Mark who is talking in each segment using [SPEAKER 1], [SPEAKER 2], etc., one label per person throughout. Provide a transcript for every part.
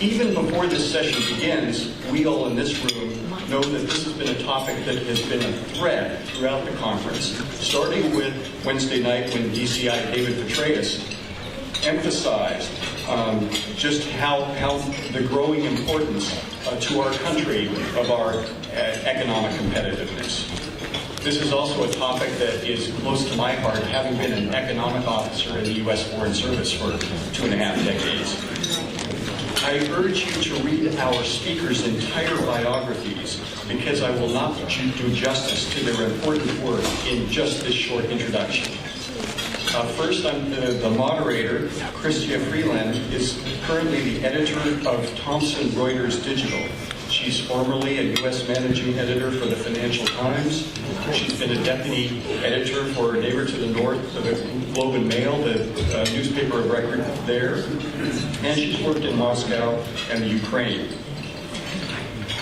[SPEAKER 1] Even before this session begins, we all in this room know that this has been a topic that has been a thread throughout the conference, starting with Wednesday night when DCI David Petraeus emphasized just how the growing importance to our country of our economic competitiveness. This is also a topic that is close to my heart, having been an economic officer in the U.S. Foreign Service for 2.5 decades. I urge you to read our speakers' entire biographies because I will not do justice to their important work in just this short introduction. First, the moderator, Chrystia Freeland, is currently the editor of Thomson Reuters Digital. She's formerly a U.S. managing editor for the Financial Times. She's been a deputy editor for Neighbor to the North of the Globe and Mail, the newspaper of record there. And she's worked in Moscow and the Ukraine.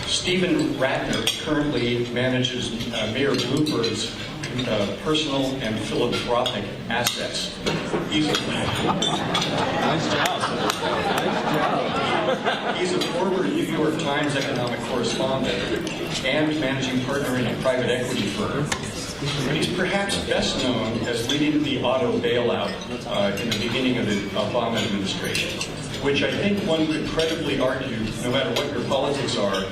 [SPEAKER 1] Stephen Rattner currently manages Mayor Bloomberg's personal and philanthropic assets. He's a former New York Times economic correspondent and managing partner in a private equity firm. But he's perhaps best known as leading the auto bailout in the beginning of the Obama administration, which I think one could credibly argue, no matter what your politics are,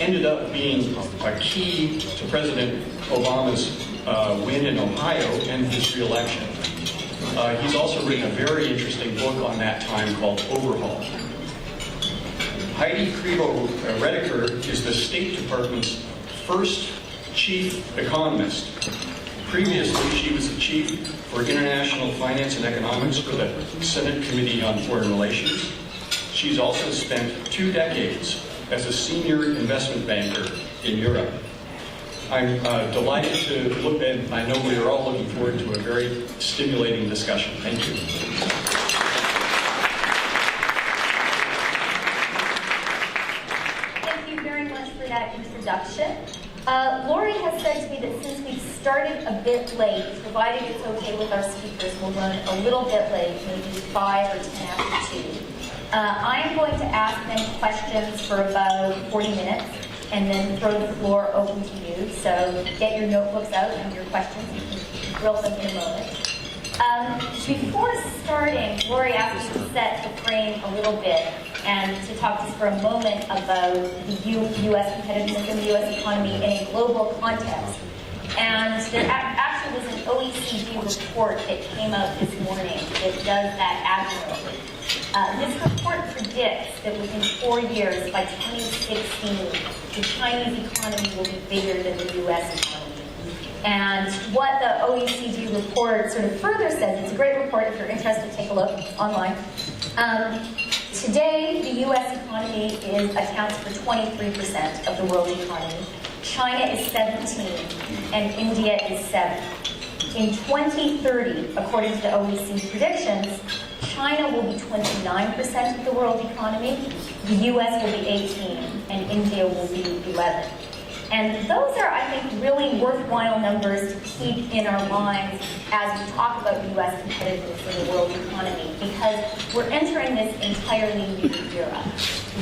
[SPEAKER 1] ended up being a key to President Obama's win in Ohio and his re-election. He's also written a very interesting book on that time called Overhaul. Heidi Crebo-Rediker is the State Department's first chief economist. Previously, she was the chief for international finance and economics for the Senate Committee on Foreign Relations. She's also spent 2 decades as a senior investment banker in Europe. I'm delighted to look at, I know we are all looking forward to a very stimulating discussion. Thank you.
[SPEAKER 2] Thank you very much for that introduction. Lori has said to me that since we started a bit late, provided it's okay with our speakers, we'll run a little bit late, maybe 5 or 10 after 2. I am going to ask them questions for about 40 minutes and then throw the floor open to you. So get your notebooks out and your questions. You can drill them in a moment. Before starting, Lori asked me to set the frame a little bit and to talk just for a moment about the U.S. competitiveness and the U.S. economy in a global context. And there actually was an OECD report that came out this morning that does that admirably. This report predicts that within 4 years, by 2016, the Chinese economy will be bigger than the U.S. economy. And what the OECD report sort of further says, it's a great report if you're interested, take a look online. Today, the U.S. economy accounts for 23% of the world economy. China is 17%, and India is 7%. In 2030, according to the OECD predictions, China will be 29% of the world economy, the U.S. will be 18%, and India will be 11%. And those are, I think, really worthwhile numbers to keep in our minds as we talk about U.S. competitiveness in the world economy, because we're entering this entirely new era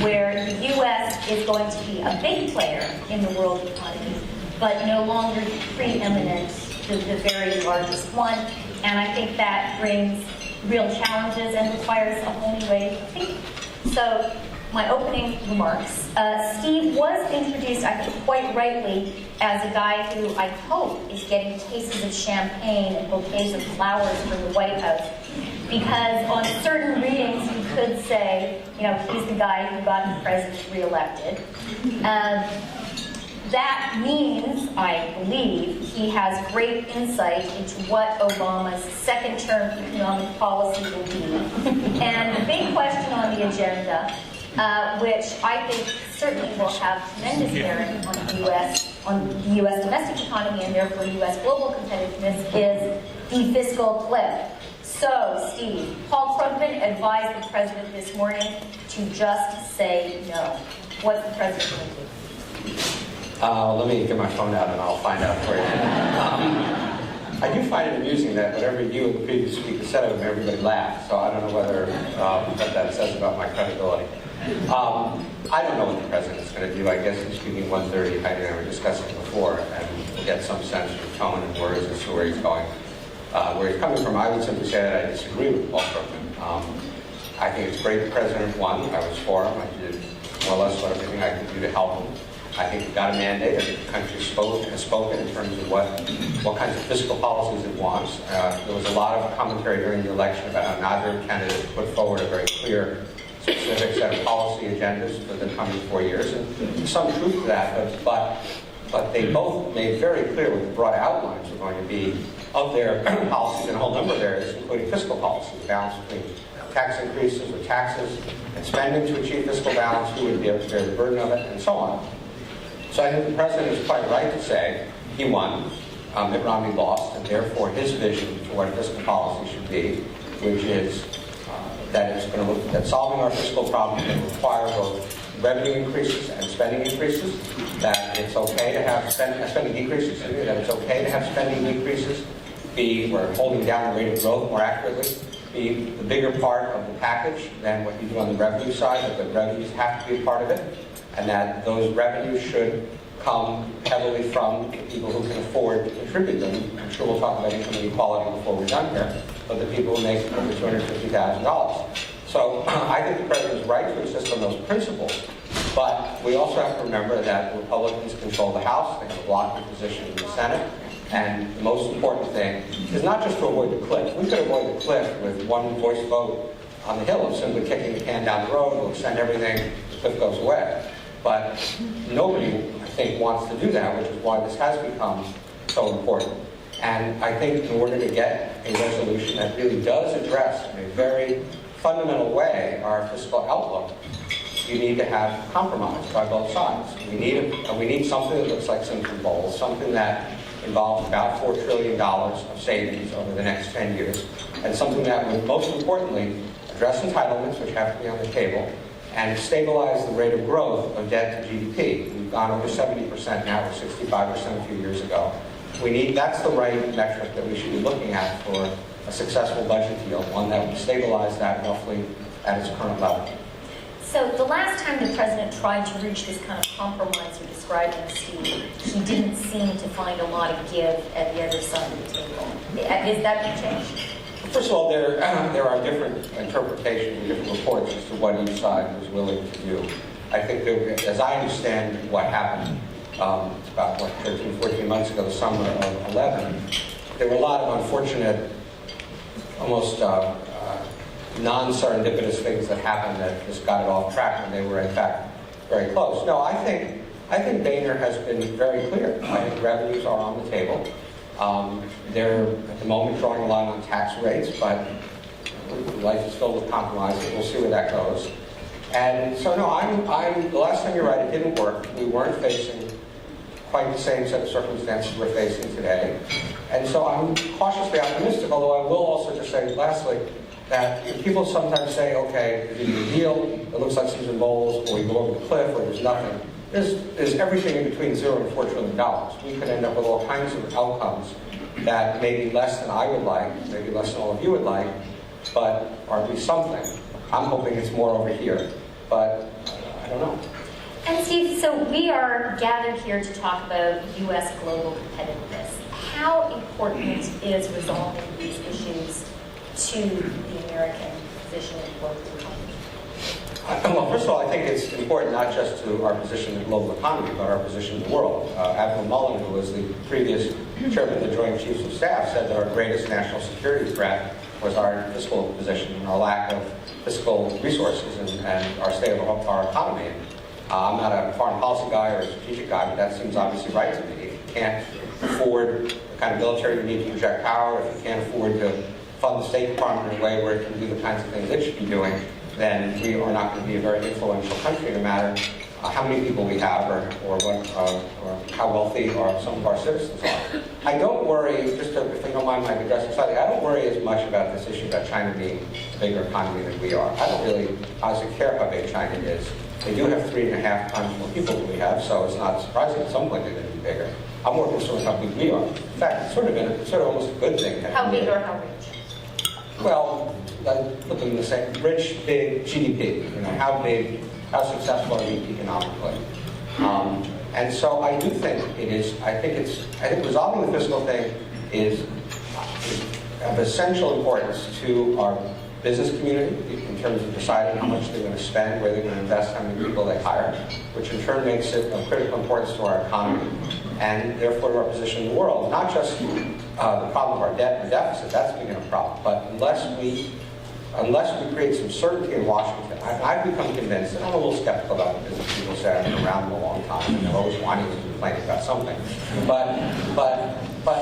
[SPEAKER 2] where the U.S. is going to be a big player in the world economy, but no longer preeminent, the very largest one. And I think that brings real challenges and requires a whole new way of thinking. So, my opening remarks. Steve was introduced, I think quite rightly, as a guy who I hope is getting cases of champagne and bouquets of flowers from the White House. Because on certain readings, you could say, you know, he's the guy who got the president reelected. That means, I believe, he has great insight into what Obama's second-term economic policy will be. And the big question on the agenda, which I think certainly will have tremendous bearing on the U.S. domestic economy and therefore U.S. global competitiveness, is the fiscal cliff. So, Steve, Paul Krugman advised the president this morning to just say no. What's the president going to do?
[SPEAKER 3] Let me get my phone out and I'll find out for you. I do find it amusing that whatever you and the previous speaker said of him, everybody laughed. So I don't know whether what that says about my credibility. I don't know what the president's going to do. I guess he's speaking 1:30. Heidi and I were discussing before, and we'll get some sense of tone and words as to where he's going. Where he's coming from, I would simply say that I disagree with Paul Krugman. I think it's great the president won. I was for him. I did more or less everything I could do to help him. I think he got a mandate. I think the country has spoken in terms of what kinds of fiscal policies it wants. There was a lot of commentary during the election about how neither candidate put forward a very clear, specific set of policy agendas for the coming 4 years. And there's some truth to that, but they both made very clear what the broad outlines were going to be of their policies in a whole number of areas, including fiscal policy, the balance between tax increases or taxes and spending to achieve fiscal balance, who would be able to bear the burden of it, and so on. So I think the president is quite right to say he won, Mitt Romney lost, and therefore his vision for what fiscal policy should be, which is that solving our fiscal problem can require both revenue increases and spending increases, that it's okay to have spending decreases, that it's okay to have spending decreases, we're holding down the rate of growth more accurately, be the bigger part of the package than what you do on the revenue side, but the revenues have to be a part of it, and that those revenues should come heavily from the people who can afford to contribute them. I'm sure we'll talk about income inequality before we're done here, but the people who make over $250,000. So I think the president is right to insist on those principles, but we also have to remember that Republicans control the House, they have a blocking position in the Senate, and the most important thing is not just to avoid the cliff. We could avoid the cliff with one voice vote on the Hill of simply kicking the can down the road, we'll extend everything, the cliff goes away. But nobody, I think, wants to do that, which is why this has become so important. And I think in order to get a resolution that really does address in a very fundamental way our fiscal outlook, you need to have compromise by both sides. We need something that looks like Simpson Bowles, something that involves about $4 trillion of savings over the next 10 years, and something that would most importantly address entitlements, which have to be on the table, and stabilize the rate of growth of debt to GDP. We've gone over 70% now, we're 65% a few years ago. That's the right metric that we should be looking at for a successful budget deal, one that would stabilize that roughly at its current level.
[SPEAKER 2] So the last time the president tried to reach this kind of compromise you're describing, Steve, he didn't seem to find a lot of give at the other side of the table. Is that changed?
[SPEAKER 3] First of all, there are different interpretations and different reports as to what each side was willing to do. I think that, as I understand what happened about 13, 14 months ago, the summer of 11, there were a lot of unfortunate, almost non-serendipitous things that happened that just got it off track when they were, in fact, very close. No, I think Boehner has been very clear. I think revenues are on the table. They're, at the moment, drawing a line on tax rates, but life is filled with compromises. We'll see where that goes. And so, no, the last time you're right, it didn't work. We weren't facing quite the same set of circumstances we're facing today. And so I'm cautiously optimistic, although I will also just say, lastly, that people sometimes say, okay, there's either a deal, it looks like Simpson Bowles, or we go over the cliff, or there's nothing. There's everything in between $0 and $4 trillion. We could end up with all kinds of outcomes that may be less than I would like, maybe less than all of you would like, but or at least something. I'm hoping it's more over here, but I don't know.
[SPEAKER 2] And Steve, so we are gathered here to talk about U.S. global competitiveness. How important is resolving these issues to the American position in the global economy?
[SPEAKER 3] Well, first of all, I think it's important not just to our position in the global economy, but our position in the world. Admiral Mullen, who was the previous chairman of the Joint Chiefs of Staff, said that our greatest national security threat was our fiscal position and our lack of fiscal resources and our state of our economy. I'm not a foreign policy guy or a strategic guy, but that seems obviously right to me. If you can't afford the kind of military you need to project power, if you can't afford to fund the State Department in a way where it can do the kinds of things it should be doing, then we are not going to be a very influential country, no matter how many people we have or how wealthy some of our citizens are. I don't worry, if you don't mind my addressing slightly, I don't worry as much about this issue about China being a bigger economy than we are. I don't really honestly care how big China is. They do have 3.5 times more people than we have, so it's not surprising at some point they're going to be bigger. I'm more concerned with how big we are. In fact, it's sort of almost a good thing.
[SPEAKER 2] How big or how rich?
[SPEAKER 3] Well, looking at the same, rich, big, GDP. You know, how big, how successful are we economically? And so I do think it is. I think resolving the fiscal thing is of essential importance to our business community in terms of deciding how much they're going to spend, where they're going to invest, how many people they hire, which in turn makes it of critical importance to our economy and therefore to our position in the world. Not just the problem of our debt and deficit, that's big enough problem, but unless we create some certainty in Washington, I've become convinced, and I'm a little skeptical about the business people say I've been around them a long time, and they're always whining and complaining about something. But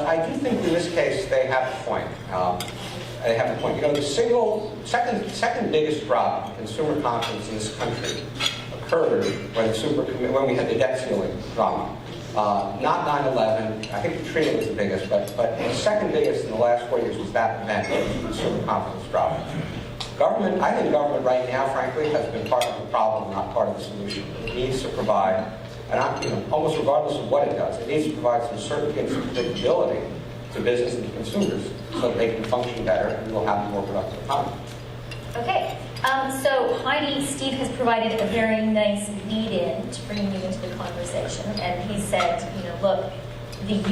[SPEAKER 3] I do think in this case they have a point. They have a point. You know, the second biggest drop in consumer confidence in this country occurred when we had the debt ceiling drama. Not 9/11. I think Katrina was the biggest, but the second biggest in the last 4 years was that event, consumer confidence drop. I think government right now, frankly, has been part of the problem, not part of the solution. It needs to provide, almost regardless of what it does, it needs to provide some certainty and some predictability to business and to consumers so that they can function better and we'll have a more productive economy.
[SPEAKER 2] Okay, so Heidi, Steve has provided a very nice lead-in to bringing you into the conversation, and he said, look, the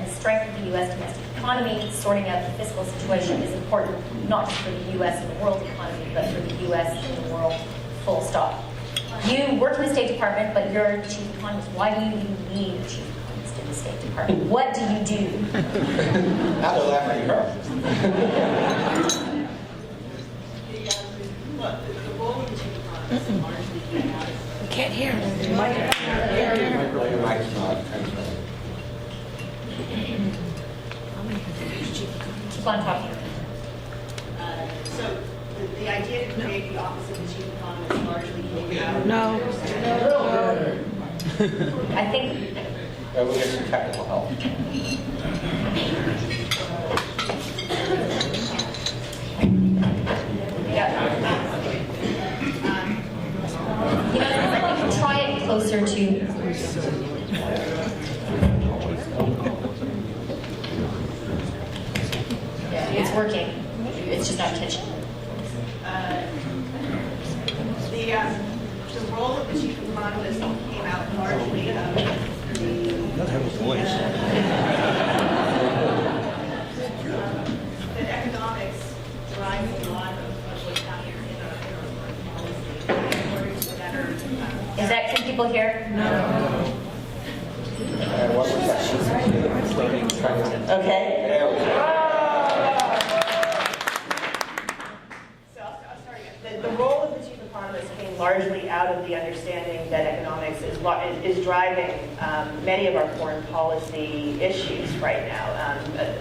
[SPEAKER 2] strength of the U.S. domestic economy, sorting out the fiscal situation is important, not just for the U.S. and the world economy, but for the U.S. and the world, full stop. You work in the State Department, but you're the chief economist. Why do you even need a chief economist in the State Department? What do you do?
[SPEAKER 3] Now they're laughing at her.
[SPEAKER 4] The role of the chief economist is largely
[SPEAKER 5] We can't hear.
[SPEAKER 3] Your mic's not transmitting.
[SPEAKER 2] Keep on talking.
[SPEAKER 4] So the idea to create the office of the chief economist largely came out.
[SPEAKER 5] No.
[SPEAKER 2] I think
[SPEAKER 3] We'll get some technical help.
[SPEAKER 2] you can try it closer to. It's working. It's just not catching.
[SPEAKER 4] The role of the chief economist came out largely of
[SPEAKER 6] Not have a voice.
[SPEAKER 4] that economics drives a lot of what's happening in our foreign policy in order to better.
[SPEAKER 2] Can people hear?
[SPEAKER 3] And what was that?
[SPEAKER 2] Okay.
[SPEAKER 3] There we go.
[SPEAKER 4] So I'll start again. The role of the chief economist came largely out of the understanding that economics is driving many of our foreign policy issues right now.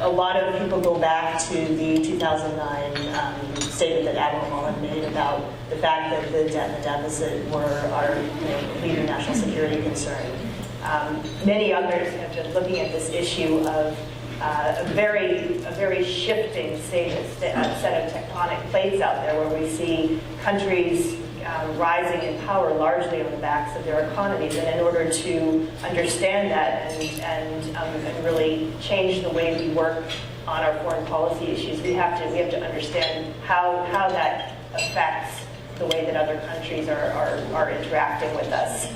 [SPEAKER 4] A lot of people go back to the 2009 statement that Admiral Mullen made about the fact that the debt and the deficit were our leading national security concern. Many others have been looking at this issue of a very shifting set of tectonic plates out there, where we see countries rising in power largely on the backs of their economies. And in order to understand that and really change the way we work on our foreign policy issues, we have to understand how that affects the way that other countries are interacting with us.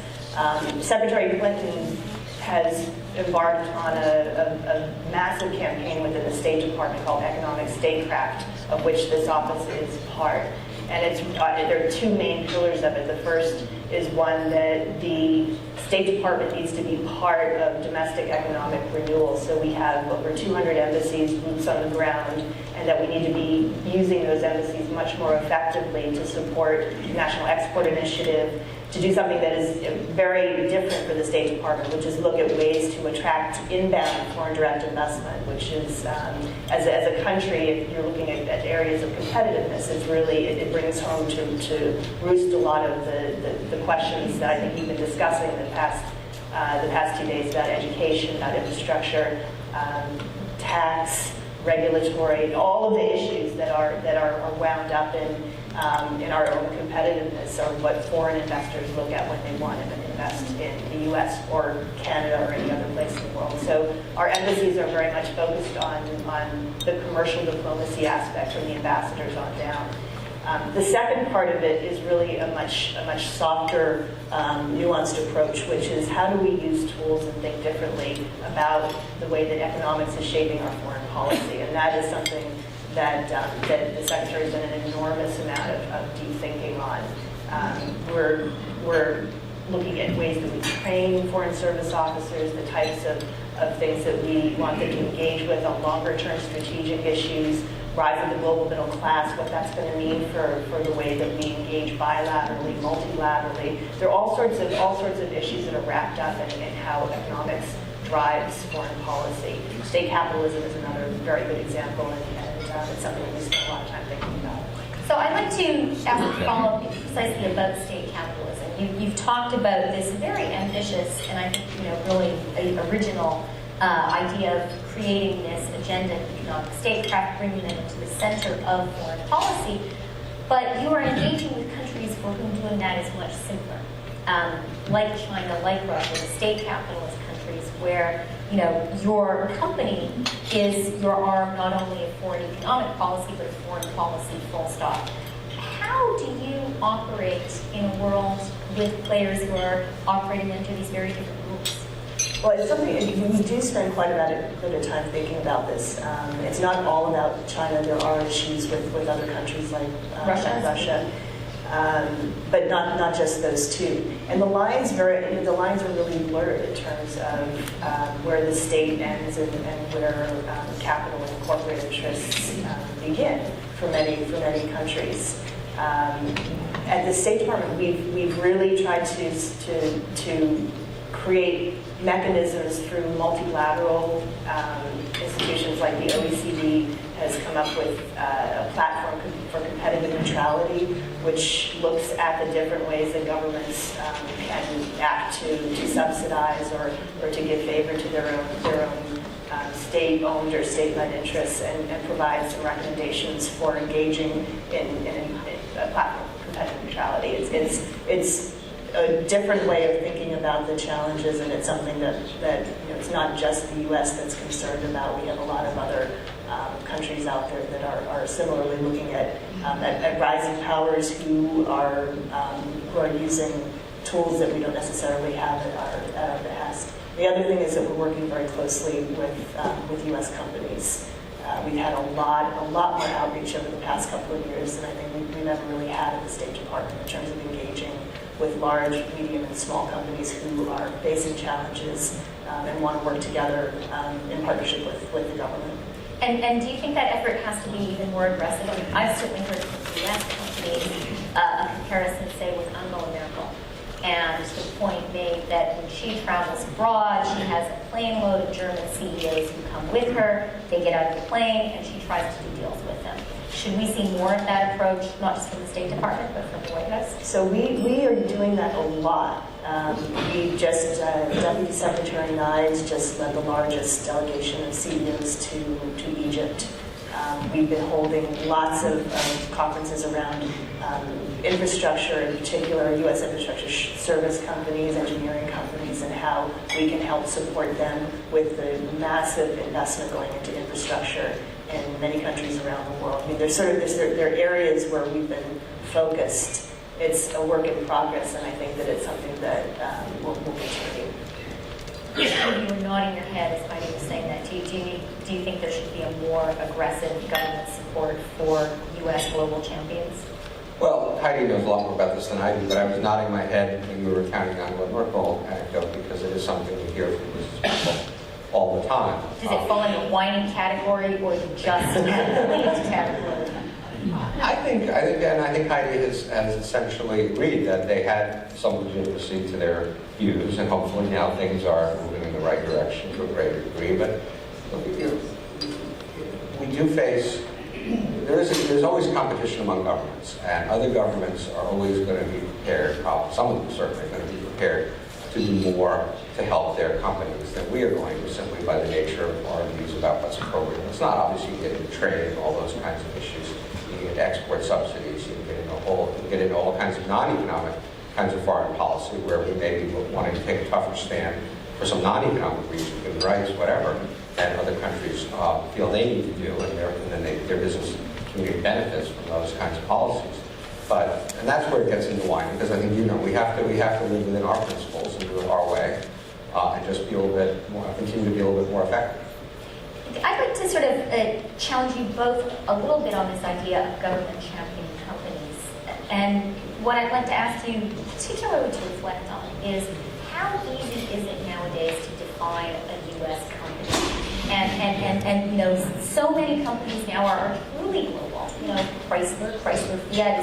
[SPEAKER 4] Secretary Clinton has embarked on a massive campaign within the State Department called Economic Statecraft, of which this office is part. And there are two main pillars of it. The first is one that the State Department needs to be part of domestic economic renewal. So we have over 200 embassies, boots on the ground, and that we need to be using those embassies much more effectively to support the National Export Initiative, to do something that is very different for the State Department, which is look at ways to attract inbound foreign direct investment, which is, as a country, if you're looking at areas of competitiveness, it brings home to roost a lot of the the questions that I think we've been discussing the past 2 days about education, about infrastructure, tax, regulatory, all of the issues that are wound up in our own competitiveness, or what foreign investors look at when they want to invest in the U.S. or Canada or any other place in the world. So our embassies are very much focused on the commercial diplomacy aspect, from the ambassadors on down. The second part of it is really a much softer, nuanced approach, which is how do we use tools and think differently about the way that economics is shaping our foreign policy. And that is something that the Secretary has done an enormous amount of deep thinking on. We're looking at ways that we train foreign service officers, the types of things that we want them to engage with on longer-term strategic issues, rise of the global middle class, what that's going to mean for the way that we engage bilaterally, multilaterally. There are all sorts of issues that are wrapped up in how economics drives foreign policy. State capitalism is another very good example, and it's something that we spend a lot of time thinking about.
[SPEAKER 2] So I'd like to ask a follow-up precisely about state capitalism. You've talked about this very ambitious and I think really original idea of creating this agenda of economic statecraft, bringing them into the center of foreign policy, but you are engaging with countries for whom doing that is much simpler, like China, like Russia, the state capitalist countries, where your company is your arm not only of foreign economic policy, but of foreign policy full stop. How do you operate in a world with players who are operating under these very different rules?
[SPEAKER 4] Well, it's something, we do spend quite a bit of time thinking about this. It's not all about China. There are issues with other countries like Russia. But not just those two. And the lines are really blurred in terms of where the state ends and where capital and corporate interests begin for many countries. At the State Department, we've really tried to create mechanisms through multilateral institutions like the OECD has come up with a platform for competitive neutrality, which looks at the different ways that governments can act to subsidize or to give favor to their own state-owned or state-led interests, and provide some recommendations for engaging in a platform for competitive neutrality. It's a different way of thinking about the challenges, and it's something that it's not just the U.S. that's concerned about. We have a lot of other countries out there that are similarly looking at rising powers who are using tools that we don't necessarily have at our behest. The other thing is that we're working very closely with U.S. companies. We've had a lot more outreach over the past couple of years than I think we never really had at the State Department in terms of engaging with large, medium, and small companies who are facing challenges and want to work together in partnership with the government.
[SPEAKER 2] And do you think that effort has to be even more aggressive? I mean, I've certainly heard from U.S. companies a comparison, say, with Angela Merkel, and the point made that when she travels abroad, she has a plane load of German CEOs who come with her, they get out of the plane, and she tries to do deals with them. Should we see more of that approach, not just from the State Department, but from the White House?
[SPEAKER 4] So we are doing that a lot. Deputy Secretary Nyes just led the largest delegation of CEOs to Egypt. We've been holding lots of conferences around infrastructure, in particular U.S. infrastructure service companies, engineering companies, and how we can help support them with the massive investment going into infrastructure in many countries around the world. I mean, there are areas where we've been focused. It's a work in progress, and I think that it's something that will continue.
[SPEAKER 2] You were nodding your head as Heidi was saying that. Do you think there should be a more aggressive government support for U.S. global champions?
[SPEAKER 3] Well, Heidi knows a lot more about this than I do, but I was nodding my head when you were recounting Angela Merkel anecdote, because it is something we hear from business people all the time.
[SPEAKER 2] Does it fall in the whining category or the just complaint category?
[SPEAKER 3] I think Heidi has essentially agreed that they had some legitimacy to their views, and hopefully now things are moving in the right direction to a greater degree. But look, we do face there's always competition among governments, and other governments are always going to be prepared, some of them certainly are going to be prepared to do more to help their companies than we are going to, simply by the nature of our views about what's appropriate. It's not obviously you get into trade and all those kinds of issues. You get into export subsidies, you get into all kinds of non-economic kinds of foreign policy where we may be wanting to take a tougher stand for some non-economic reasons, human rights, whatever, and other countries feel they need to do, and then their business community benefits from those kinds of policies. And that's where it gets into wine, because I think we have to live within our principles and do it our way, and just be a little bit more, continue to be a little bit more effective.
[SPEAKER 2] I'd like to sort of challenge you both a little bit on this idea of government championing companies. And what I'd like to ask you particularly to reflect on is how easy is it nowadays to define a U.S. company? And you know, so many companies now are truly global. You know, Chrysler, Fiat,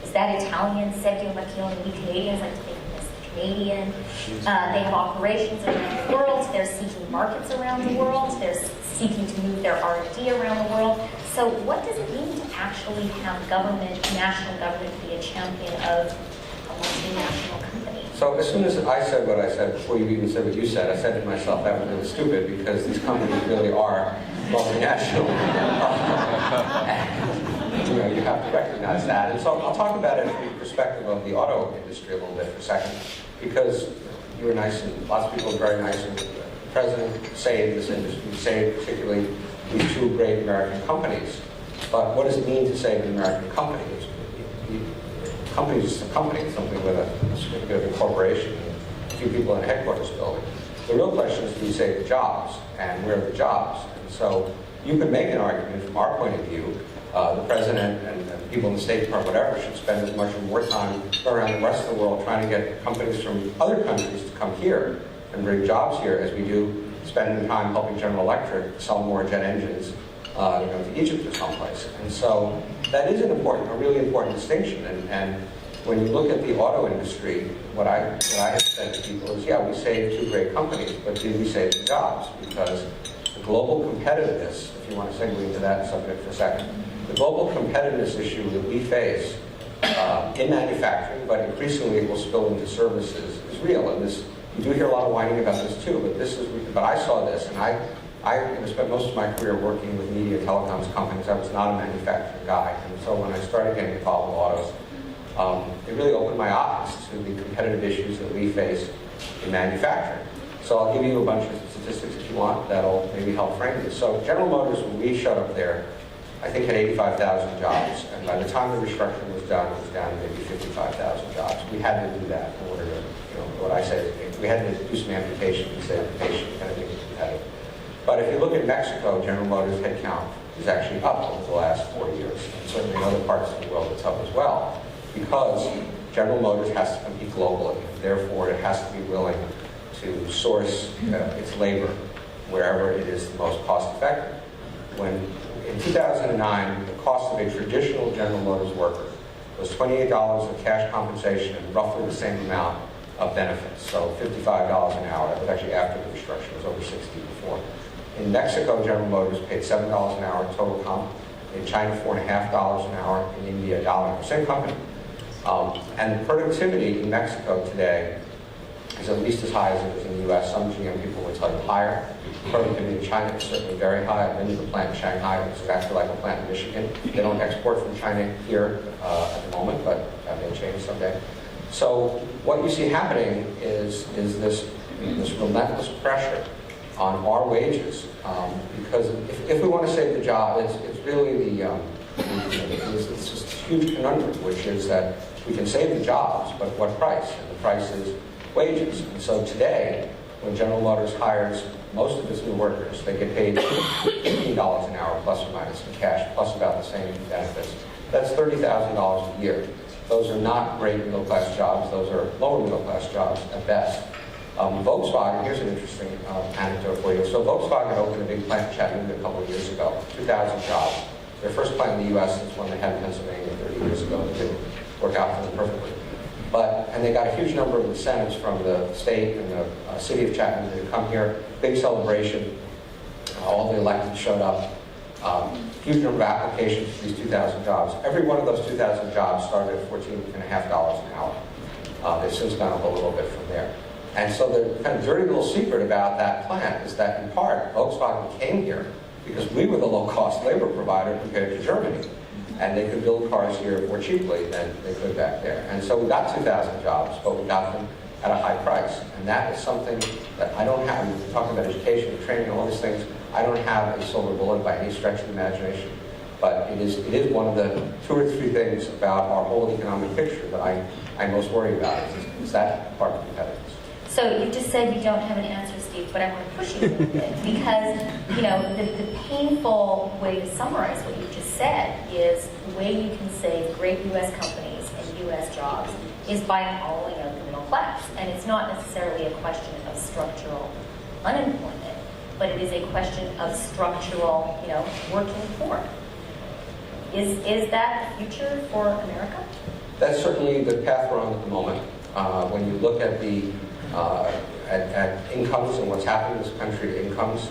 [SPEAKER 2] is that Italian? Sergio Marchionne, we Canadians like to think of as Canadian. They have operations around the world. They're seeking markets around the world. They're seeking to move their R&D around the world. So what does it mean to actually have national government be a champion of a multinational company?
[SPEAKER 3] So as soon as I said what I said, before you even said what you said, I said to myself, that was really stupid, because these companies really are multinational. You have to recognize that. And so I'll talk about it from the perspective of the auto industry a little bit for a second, because you were nice, and lots of people are very nice, and the president saved this industry, saved particularly these two great American companies. But what does it mean to save an American company? Company is just a company, something with a certificate of incorporation and a few people in a headquarters building. The real question is, do you save the jobs, and where are the jobs? And so you could make an argument from our point of view, the president and people in the State Department, whatever, should spend as much or more time around the rest of the world trying to get companies from other countries to come here and bring jobs here, as we do spending time helping General Electric sell more jet engines to Egypt or someplace. And so that is a really important distinction. And when you look at the auto industry, what I have said to people is, yeah, we saved two great companies, but did we save the jobs? Because the global competitiveness, if you want to segue into that subject for a second, the global competitiveness issue that we face in manufacturing, but increasingly it will spill into services, is real. And this, you do hear a lot of whining about this too, but I saw this, and I spent most of my career working with media and telecoms companies. I was not a manufacturing guy. And so when I started getting involved with autos, it really opened my eyes to the competitive issues that we face in manufacturing. So I'll give you a bunch of statistics if you want that'll maybe help frame this. So General Motors, when we showed up there, I think had 85,000 jobs. And by the time the restructuring was done, it was down to maybe 55,000 jobs. We had to do that in order to, what I say, we had to do some amputation, kind of make it competitive. But if you look at Mexico, General Motors headcount is actually up over the last 4 years. And certainly in other parts of the world it's up as well, because General Motors has to compete globally. Therefore, it has to be willing to source its labor wherever it is the most cost effective. When in 2009, the cost of a traditional General Motors worker was $28 of cash compensation and roughly the same amount of benefits. So $55 an hour. That was actually after the restructuring. It was over 60 before. In Mexico, General Motors paid $7 an hour total comp. In China, $4.50 an hour. In India, $1. Same company. And the productivity in Mexico today is at least as high as it is in the U.S. Some GM people would tell you higher. Productivity in China is certainly very high. I've been to the plant in Shanghai. It's exactly like a plant in Michigan. They don't export from China here at the moment, but that may change someday. So what you see happening is this relentless pressure on our wages, because if we want to save the job, it's really it's just a huge conundrum, which is that we can save the jobs, but at what price? And the price is wages. And so today, when General Motors hires most of its new workers, they get paid $15 an hour plus or minus in cash, plus about the same benefits. That's $30,000 a year. Those are not great middle-class jobs. Those are lower middle-class jobs at best. Volkswagen, here's an interesting anecdote for you. So Volkswagen opened a big plant in Chattanooga a couple of years ago, 2,000 jobs. Their first plant in the U.S. is one they had in Pennsylvania 30 years ago. It didn't work out for them perfectly. And they got a huge number of incentives from the state and the city of Chattanooga to come here. Big celebration. All the electeds showed up. Huge number of applications for these 2,000 jobs. Every one of those 2,000 jobs started at $14.50 an hour. They've since gone up a little bit from there. And so the kind of dirty little secret about that plant is that in part, Volkswagen came here because we were the low-cost labor provider compared to Germany. And they could build cars here more cheaply than they could back there. And so we got 2,000 jobs, but we got them at a high price. And that is something that I don't have. We're talking about education and training and all these things. I don't have a silver bullet by any stretch of the imagination. But it is one of the 2 or 3 things about our whole economic picture that I most worry about is that part of competitiveness.
[SPEAKER 2] So you just said you don't have an answer, Steve, but I want to push you a little bit because, you know, the painful way to summarize what you just said is the way you can save great U.S. companies and U.S. jobs is by hollowing out the middle class. And it's not necessarily a question of structural unemployment, but it is a question of structural, you know, working poor. Is that the future for America?
[SPEAKER 3] That's certainly the path we're on at the moment. When you look at the at incomes and what's happening in this country, incomes,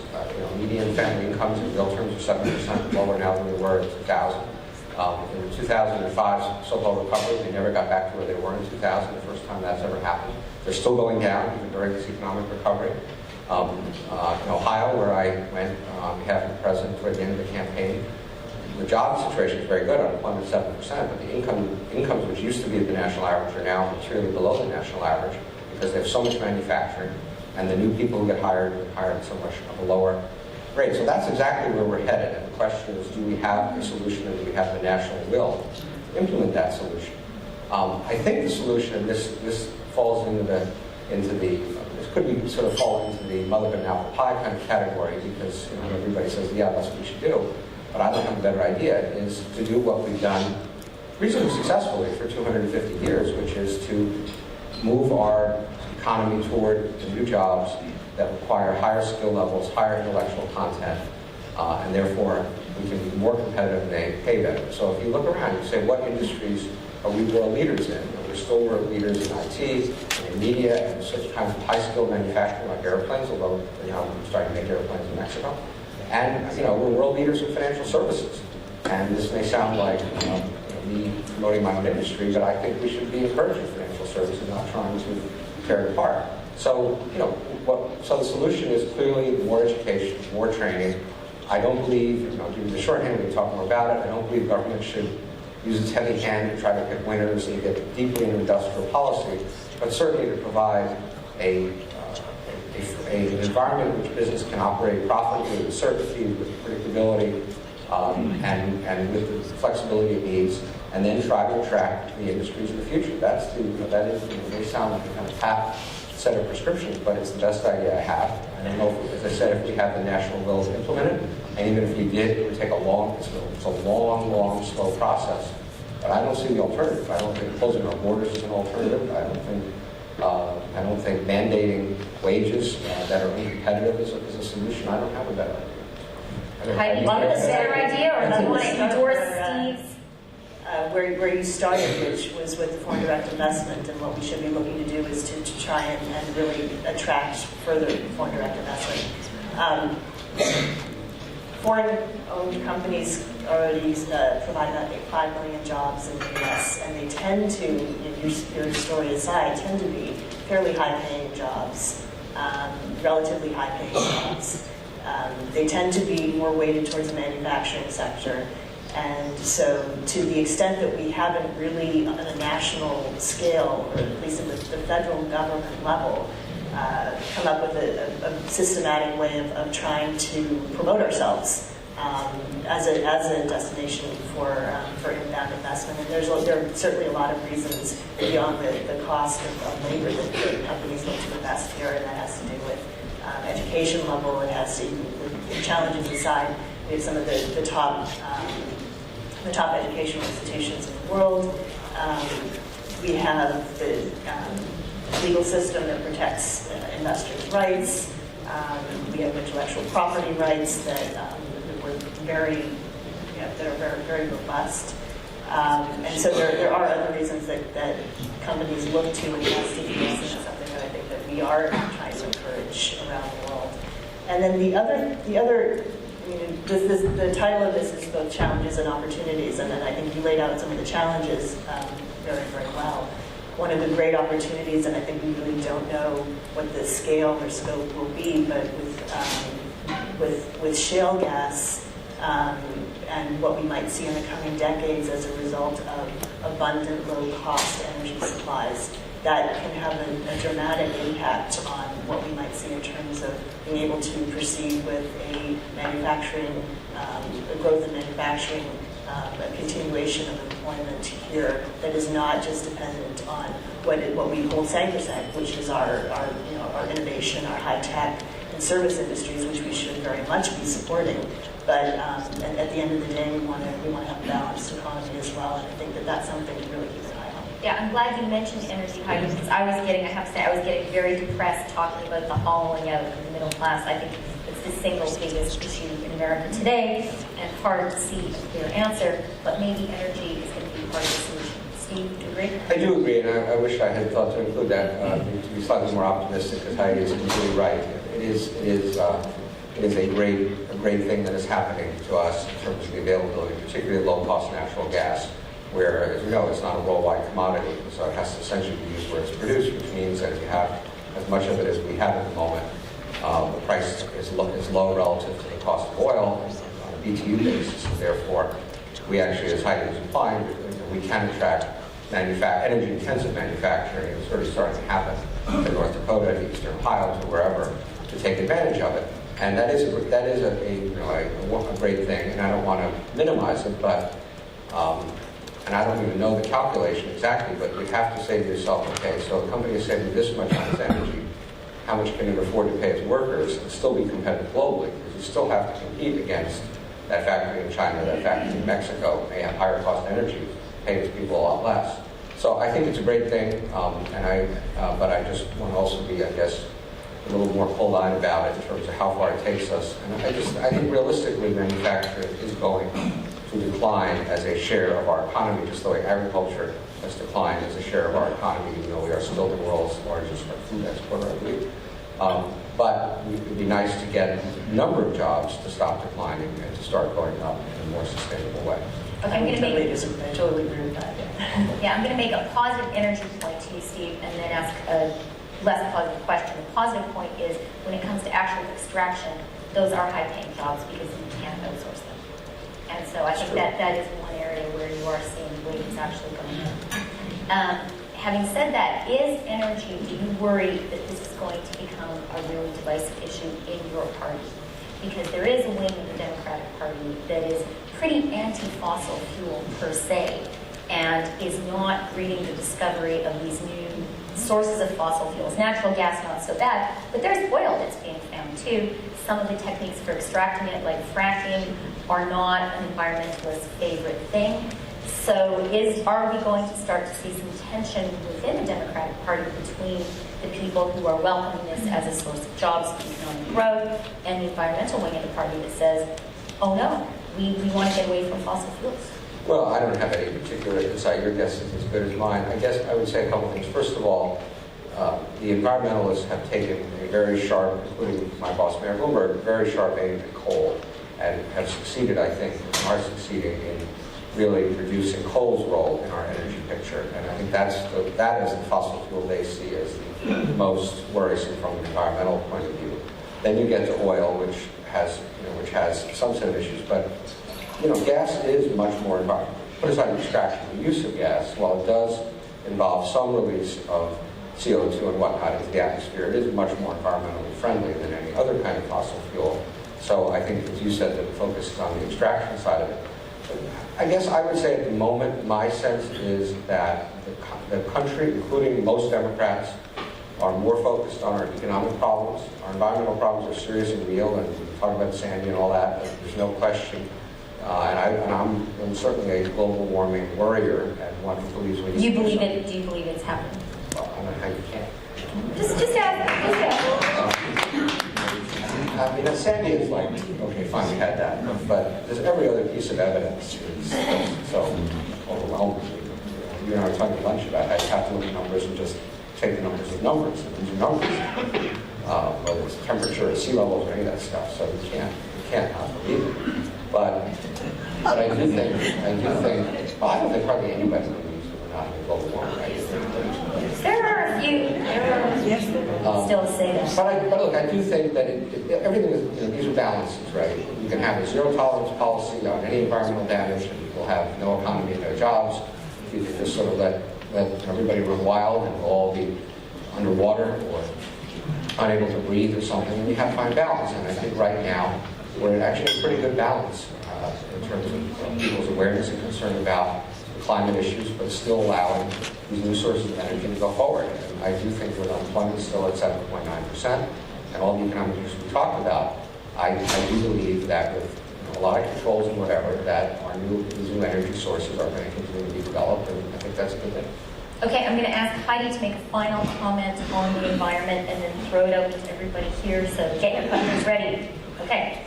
[SPEAKER 3] median family incomes in real terms are 7% lower now than they were in 2000. In the 2005 so-called recovery, they never got back to where they were in 2000, the first time that's ever happened. They're still going down even during this economic recovery. In Ohio, where I went on behalf of the president toward the end of the campaign, the job situation is very good, unemployment 7%, but the incomes which used to be at the national average are now materially below the national average because they have so much manufacturing, and the new people who get hired at so much of a lower rate. So that's exactly where we're headed, and the question is, do we have a solution, and do we have the national will to implement that solution? I think the solution, this falls into this could be sort of fall into the mother and apple pie kind of category because everybody says, yeah, that's what we should do. But I don't have a better idea, is to do what we've done reasonably successfully for 250 years, which is to move our economy toward the new jobs that require higher skill levels, higher intellectual content, and therefore we can be more competitive and they pay better. So if you look around, you say, what industries are we world leaders in? We're still world leaders in IT, and in media, and such kinds of high-skilled manufacturing like airplanes, although we're starting to make airplanes in Mexico. And we're world leaders in financial services. And this may sound like me promoting my own industry, but I think we should be encouraging financial services, not trying to tear it apart. So so the solution is clearly more education, more training. I don't believe, given the shorthand, we can talk more about it. I don't believe government should use its heavy hand to try to pick winners and get deeply into industrial policy, but certainly to provide an environment in which business can operate profitably, with certainty, with predictability, and with the flexibility it needs, and then try to attract the industries of the future. That is, may sound like a kind of tap set of prescriptions, but it's the best idea I have. I don't know, as I said, if we have the national will to implement it, and even if we did, it would take it's a long, slow process. But I don't see the alternative. I don't think closing our borders is an alternative. I don't think mandating wages that are uncompetitive is a solution. I don't have a better idea.
[SPEAKER 2] Heidi, want a better idea, or do you want to endorse Steve's?
[SPEAKER 4] Where you started, which was with the foreign direct investment, and what we should be looking to do is to try and really attract further foreign direct investment. Foreign-owned companies already provide about 5 million jobs in the U.S., and they tend to, your story aside, tend to be fairly high-paying jobs, relatively high-paying jobs. They tend to be more weighted towards the manufacturing sector. And so to the extent that we haven't really, on a national scale, or at least at the federal government level, come up with a systematic way of trying to promote ourselves as a destination for inbound investment. And there are certainly a lot of reasons beyond the cost of labor that companies look to invest here, and that has to do with education level. It has to, with challenges aside, we have some of the top educational institutions in the world. We have the legal system that protects investors' rights. We have intellectual property rights that are very robust. And so there are other reasons that companies look to invest in this, and it's something that I think that we are trying to encourage around the world. And then the other the title of this is both challenges and opportunities, and then I think you laid out some of the challenges very, very well. One of the great opportunities, and I think we really don't know what the scale or scope will be, but with shale gas and what we might see in the coming decades as a result of abundant, low-cost energy supplies, that can have a dramatic impact on what we might see in terms of being able to proceed with a manufacturing, a growth of manufacturing, a continuation of employment here that is not just dependent on what we hold sacrosanct, which is our innovation, our high tech and service industries, which we should very much be supporting. But at the end of the day, we want to have a balanced economy as well, and I think that that's something to really keep an eye on.
[SPEAKER 2] Yeah, I'm glad you mentioned energy, Heidi, because I have to say, I was getting very depressed talking about the hollowing out of the middle class. I think it's the single biggest issue in America today, and hard to see a clear answer, but maybe energy is going to be part of the solution. Steve, do you agree?
[SPEAKER 3] I do agree, and I wish I had thought to include that, to be slightly more optimistic, because Heidi is completely right. It is a great thing that is happening to us in terms of the availability, particularly low-cost natural gas, where, as you know, it's not a worldwide commodity, so it has to essentially be used where it's produced, which means that if you have as much of it as we have at the moment, the price is low relative to the cost of oil on a BTU basis, and therefore we actually, as Heidi was implying, we can attract energy-intensive manufacturing. It's already starting to happen to North Dakota, to Eastern Ohio, to wherever, to take advantage of it. And that is a great thing, and I don't want to minimize it, but and I don't even know the calculation exactly, but you have to say to yourself, okay, so a company is saving this much on its energy, how much can it afford to pay its workers and still be competitive globally? Because you still have to compete against that factory in China, that factory in Mexico, may have higher cost energy, pay its people a lot less. So I think it's a great thing, but I just want to also be, I guess, a little more cold-eyed about it in terms of how far it takes us. And I think realistically, manufacturing is going to decline as a share of our economy, just the way agriculture has declined as a share of our economy, even though we are still the world's largest food exporter, I believe. But it would be nice to get the number of jobs to stop declining and to start going up in a more sustainable way.
[SPEAKER 2] Okay, I'm going to
[SPEAKER 4] I totally agree with that.
[SPEAKER 2] Yeah, I'm going to make a positive energy point to you, Steve, and then ask a less positive question. The positive point is when it comes to actual extraction, those are high-paying jobs because you can't outsource them. And so I think that is one area where you are seeing wages actually going up. Having said that, is energy, do you worry that this is going to become a really divisive issue in your party? Because there is a wing of the Democratic Party that is pretty anti-fossil fuel per se, and is not greeting the discovery of these new sources of fossil fuels. Natural gas, not so bad, but there's oil that's being found too. Some of the techniques for extracting it, like fracking, are not an environmentalist's favorite thing. So are we going to start to see some tension within the Democratic Party between the people who are welcoming this as a source of jobs and economic growth and the environmental wing of the party that says, oh no, we want to get away from fossil fuels?
[SPEAKER 3] Well, I don't have any particular insight. Your guess is as good as mine. I guess I would say a couple things. First of all, the environmentalists have taken a very sharp, including my boss, Mayor Bloomberg, very sharp aim at coal, and have succeeded, I think, and are succeeding in really reducing coal's role in our energy picture. And I think that is the fossil fuel they see as the most worrisome from an environmental point of view. Then you get to oil, which has some set of issues, but gas is much more environmental. Put aside extraction, the use of gas, while it does involve some release of CO2 and whatnot into the atmosphere, it is much more environmentally friendly than any other kind of fossil fuel. So I think, as you said, the focus is on the extraction side of it. But I guess I would say at the moment, my sense is that the country, including most Democrats, are more focused on our economic problems. Our environmental problems are serious and real, and we talk about Sandy and all that, but there's no question. I'm certainly a global warming worrier, and one who believes we need
[SPEAKER 2] Do you believe it? Do you believe it's happening?
[SPEAKER 3] Well, I don't know how you can.
[SPEAKER 2] Just ask.
[SPEAKER 3] I mean, Sandy is like, okay, fine, we had that, but there's every other piece of evidence is so overwhelming. You and I were talking at lunch about it. I have to look at numbers and just take the numbers as numbers, and these are numbers. whether it's temperature or sea levels or any of that stuff. So you can't not believe it. But I do think, well, I don't think probably anybody believes that we're not in global warming. Right?
[SPEAKER 2] There are a few. Still say that.
[SPEAKER 3] But look, I do think that everything is, these are balances, right? You can have a zero tolerance policy on any environmental damage, and people have no economy and no jobs. You can just sort of let everybody run wild, and we'll all be underwater or unable to breathe or something. And you have to find balance. And I think right now we're actually a pretty good balance in terms of people's awareness and concern about climate issues, but still allowing these new sources of energy to go forward. And I do think with unemployment still at 7.9% and all the economic issues we talked about, I do believe that with a lot of controls and whatever, that these new energy sources are going to continue to be developed, and I think that's a good thing.
[SPEAKER 2] Okay, I'm going to ask Heidi to make a final comment on the environment and then throw it open to everybody here, so get your questions ready. Okay,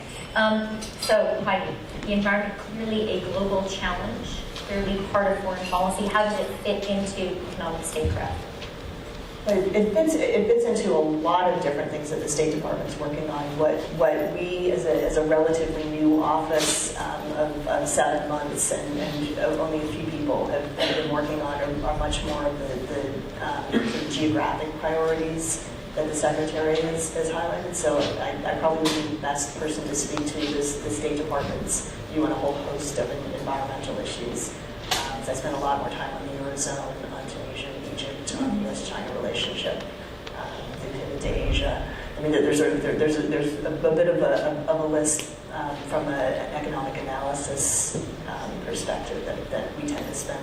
[SPEAKER 2] so Heidi, the environment clearly a global challenge, clearly part of foreign policy. How does it fit into economic statecraft?
[SPEAKER 4] It fits into a lot of different things that the State Department's working on. What we, as a relatively new office of 7 months and only a few people have been working on are much more of the geographic priorities that the Secretary has highlighted. So I probably would be the best person to speak to the State Department's view on a whole host of environmental issues. I spent a lot more time on the Eurozone, on Tunisia, Egypt, on the U.S.-China relationship, to Asia. I mean, there's a bit of a list from an economic analysis perspective that we tend to spend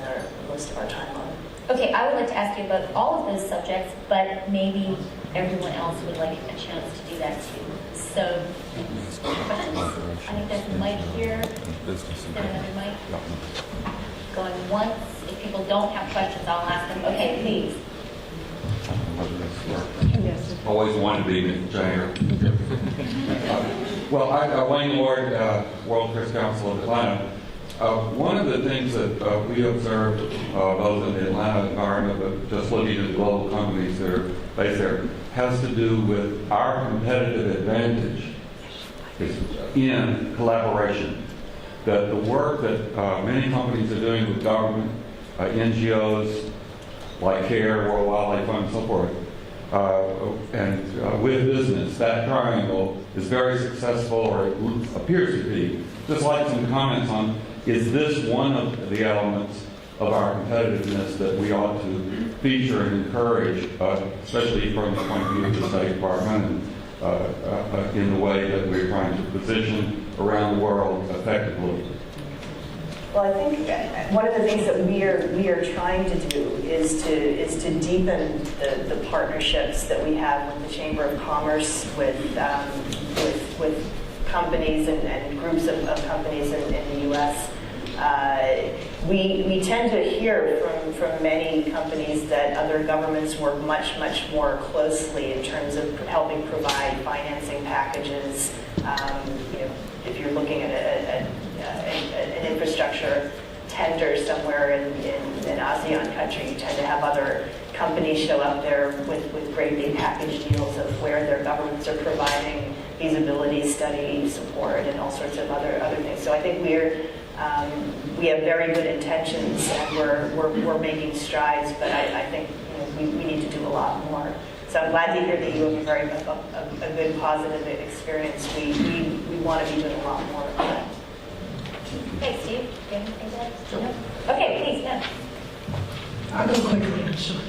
[SPEAKER 4] most of our time on.
[SPEAKER 2] Okay, I would like to ask you about all of those subjects, but maybe everyone else would like a chance to do that too. So, questions? I think there's a mic here. Is there another mic? Going once. If people don't have questions, I'll ask them. Okay, please.
[SPEAKER 5] Always wanted to be Mr. Chair. Well, Wayne Ward, World Press Council of Atlanta. One of the things that we observed, both in the Atlanta environment, but just looking at the global companies that are based there, has to do with our competitive advantage is in collaboration. That the work that many companies are doing with government, NGOs like CARE, World Wildlife Fund, and so forth, and with business, that triangle is very successful, or it appears to be. Just like some comments on, is this one of the elements of our competitiveness that we ought to feature and encourage, especially from the point of view of the State Department, in the way that we're trying to position around the world effectively?
[SPEAKER 4] Well, I think one of the things that we are trying to do is to deepen the partnerships that we have with the Chamber of Commerce, with companies and groups of companies in the U.S. We tend to hear from many companies that other governments work much more closely in terms of helping provide financing packages. If you're looking at an infrastructure tender somewhere in an ASEAN country, you tend to have other companies show up there with great big package deals of where their governments are providing feasibility study support and all sorts of other things. So I think we have very good intentions and we're making strides, but I think we need to do a lot more. So I'm glad to hear that you have a good positive experience. We want to be doing a lot more of that.
[SPEAKER 2] Okay, Steve, do you have anything to add? No? Okay, please, yeah.
[SPEAKER 7] I'll go quickly, I'm sure.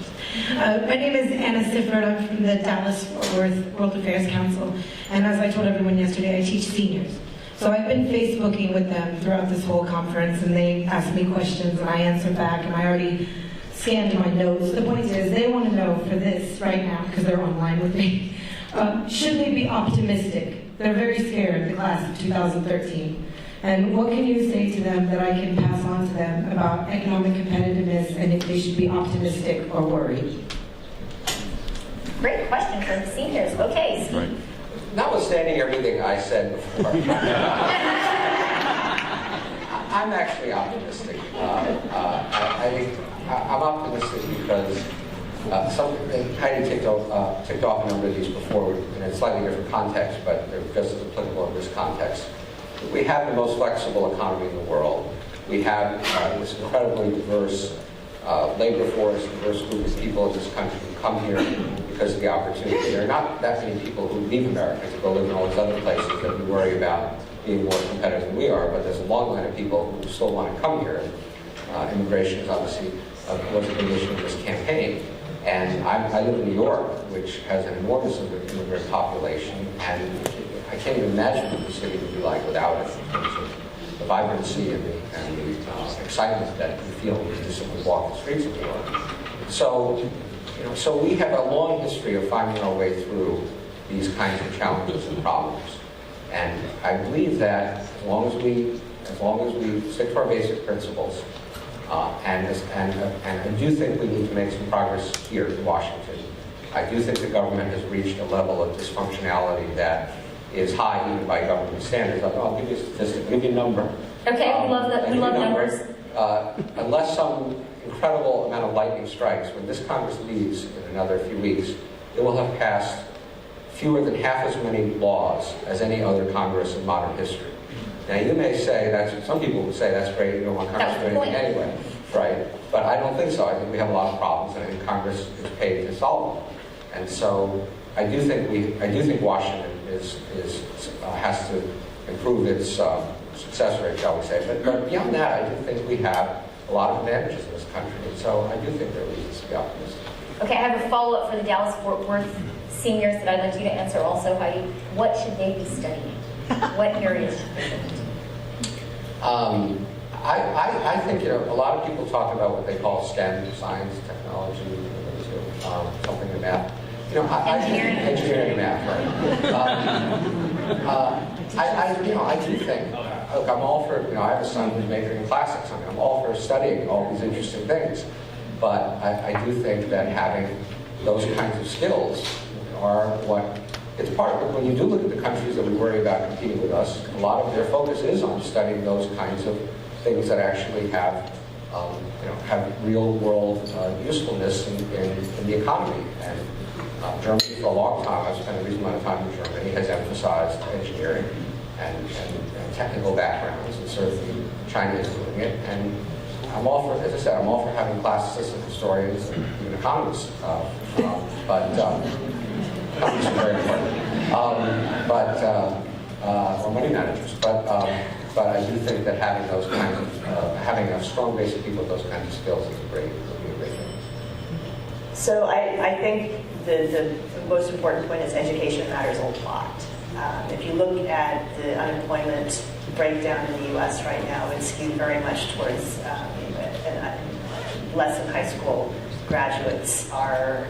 [SPEAKER 7] My name is Anna Sifford. I'm from the Dallas-Fort Worth World Affairs Council. And as I told everyone yesterday, I teach seniors. So I've been Facebooking with them throughout this whole conference, and they ask me questions, and I answer back, and I already scanned my notes. The point is, they want to know for this right now, because they're online with me, should we be optimistic? They're very scared, the class of 2013. And what can you say to them that I can pass on to them about economic competitiveness and if they should be optimistic or worried?
[SPEAKER 2] Great question from the seniors. Okay, Steve.
[SPEAKER 3] Right. Notwithstanding everything I said before, I'm actually optimistic. I'm optimistic because Heidi ticked off a number of these before in a slightly different context, but they're just as applicable in this context. We have the most flexible economy in the world. We have this incredibly diverse labor force, diverse group of people in this country who come here because of the opportunity. There are not that many people who leave America to go live in all these other places that we worry about being more competitive than we are, but there's a long line of people who still want to come here. Immigration is obviously was a big issue in this campaign. And I live in New York, which has an enormous immigrant population, and I can't even imagine what the city would be like without it in terms of the vibrancy and the excitement that you feel when you just simply walk the streets of New York. So, so we have a long history of finding our way through these kinds of challenges and problems. And I believe that as long as we stick to our basic principles, and I do think we need to make some progress here in Washington. I do think the government has reached a level of dysfunctionality that is high even by government standards. I'll give you a statistic, I'll give you a number.
[SPEAKER 2] Okay, we love numbers.
[SPEAKER 3] Unless some incredible amount of lightning strikes, when this Congress leaves in another few weeks, it will have passed fewer than half as many laws as any other Congress in modern history. Now you may say, some people would say that's great, you don't want Congress to do anything anyway, right? But I don't think so. I think we have a lot of problems, and I think Congress is paid to solve them. And so I do think Washington has to improve its success rate, shall we say. But beyond that, I do think we have a lot of advantages in this country, and so I do think there are reasons to be optimistic.
[SPEAKER 2] Okay, I have a follow-up for the Dallas-Fort Worth seniors that I'd like you to answer also, Heidi. What should they be studying? What areas should they be studying?
[SPEAKER 3] I think, a lot of people talk about what they call STEM, science, technology, something in math.
[SPEAKER 2] Engineering.
[SPEAKER 3] Engineering and math, right? I do think, look, I'm all for, I have a son who's majoring in plastics. I'm all for studying all these interesting things. But I do think that having those kinds of skills are what, it's part of it. When you do look at the countries that we worry about competing with us, a lot of their focus is on studying those kinds of things that actually have real world usefulness in the economy. And Germany, for a long time, I've spent a reasonable amount of time in Germany, has emphasized engineering and technical backgrounds, and certainly China is doing it. And I'm all for, as I said, I'm all for having classicists and historians and even economists, but economists are very important, or money managers. But I do think that having those kinds of, having a strong base of people with those kinds of skills is would be a great thing.
[SPEAKER 4] So I think the most important point is education matters a lot. If you look at the unemployment breakdown in the U.S. right now, it's skewed very much towards less than high school graduates are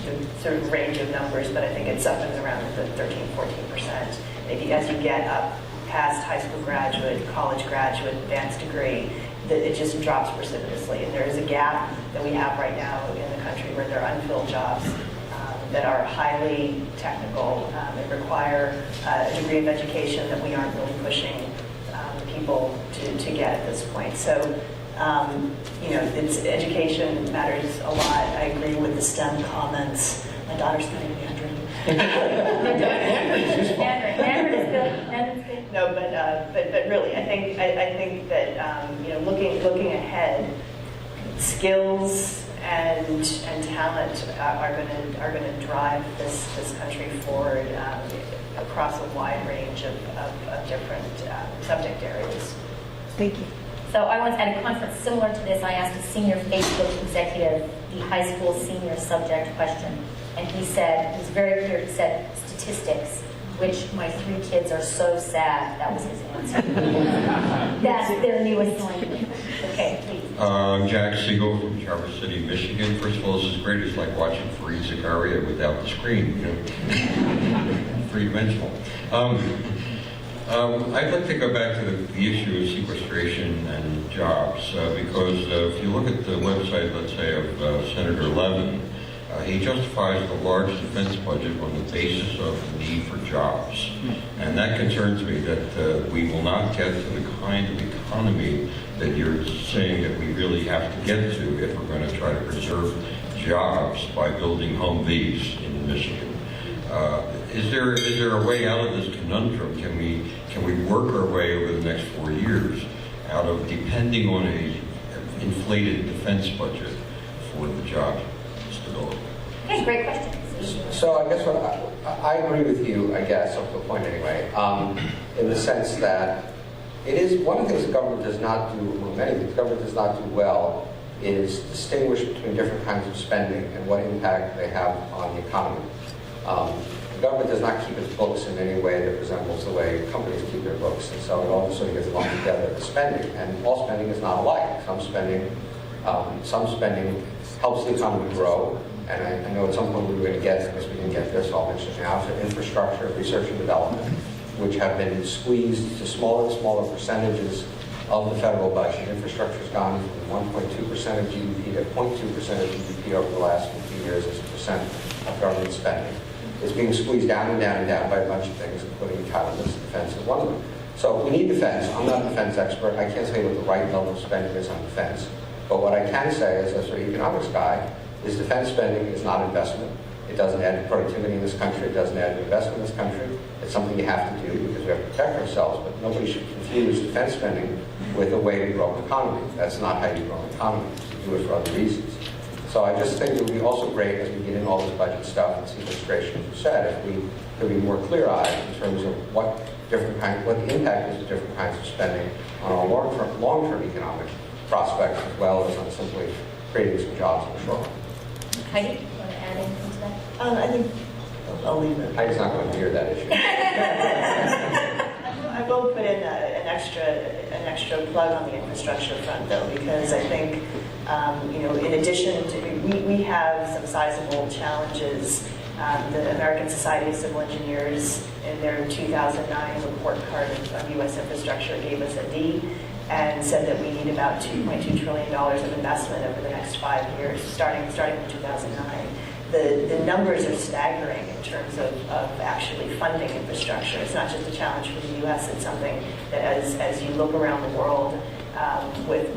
[SPEAKER 4] the sort of range of numbers, but I think it's up and around the 13-14%. Maybe as you get up past high school graduate, college graduate, advanced degree, it just drops precipitously. And there is a gap that we have right now in the country where there are unfilled jobs that are highly technical and require a degree of education that we aren't really pushing people to get at this point. So, it's education matters a lot. I agree with the STEM comments. My daughter's studying Mandarin.
[SPEAKER 2] Mandarin is good.
[SPEAKER 4] No, but really, I think that looking ahead, skills and talent are going to drive this country forward across a wide range of different subject areas.
[SPEAKER 7] Thank you.
[SPEAKER 2] So I once at a conference similar to this, I asked a senior Facebook executive the high school senior subject question, and he was very clear, he said statistics, which my 3 kids are so sad. That was his answer. That's their newest language. Okay, please.
[SPEAKER 8] I'm Jack Siegel from Traverse City, Michigan. First of all, this is great. It's like watching Forensic Aria without the screen, three-dimensional. I'd like to go back to the issue of sequestration and jobs, because if you look at the website, let's say, of Senator Levin, he justifies the large defense budget on the basis of the need for jobs. And that concerns me that we will not get to the kind of economy that you're saying that we really have to get to if we're going to try to preserve jobs by building Humvees in Michigan. Is there a way out of this conundrum? Can we work our way over the next 4 years out of depending on a inflated defense budget for the job stability?
[SPEAKER 2] Okay, great question.
[SPEAKER 3] So I guess I agree with you, I guess, up to a point anyway, in the sense that it is one of the things the government does not do, well, many things the government does not do well, is distinguish between different kinds of spending and what impact they have on the economy. The government does not keep its books in any way that resembles the way companies keep their books, and so it all sort of gets lumped together as spending, and all spending is not alike. Some spending helps the economy grow, and I know at some point we were going to get, because we didn't get this, so I'll mention it now, to infrastructure, research and development, which have been squeezed to smaller and smaller percentages of the federal budget. Infrastructure has gone from 1.2% of GDP to 0.2% of GDP over the last 50 years as a percent of government spending. It's being squeezed down and down and down by a bunch of things, including entitlements. Defense is one of them. So we need defense. I'm not a defense expert. I can't say what the right level of spending is on defense. But what I can say as a sort of economics guy is defense spending is not investment. It doesn't add to productivity in this country. It doesn't add to investment in this country. It's something you have to do because we have to protect ourselves. But nobody should confuse defense spending with a way to grow an economy. That's not how you grow an economy. You do it for other reasons. So I just think it would be also great as we get in all this budget stuff and sequestration, as you said, if we could be more clear-eyed in terms of what the impact is of different kinds of spending on our long-term economic prospects, as well as on simply creating some jobs in the short run.
[SPEAKER 2] Heidi, you want to add anything to that?
[SPEAKER 4] I think I'll leave it.
[SPEAKER 3] Heidi's not going to hear that issue.
[SPEAKER 4] I will put in an extra plug on the infrastructure front, though, because I think, in addition to, we have some sizable challenges. The American Society of Civil Engineers, in their 2009 report card of U.S. infrastructure, gave us a D and said that we need about $2.2 trillion of investment over the next 5 years, starting in 2009. The numbers are staggering in terms of actually funding infrastructure. It's not just a challenge for the U.S., it's something that as you look around the world with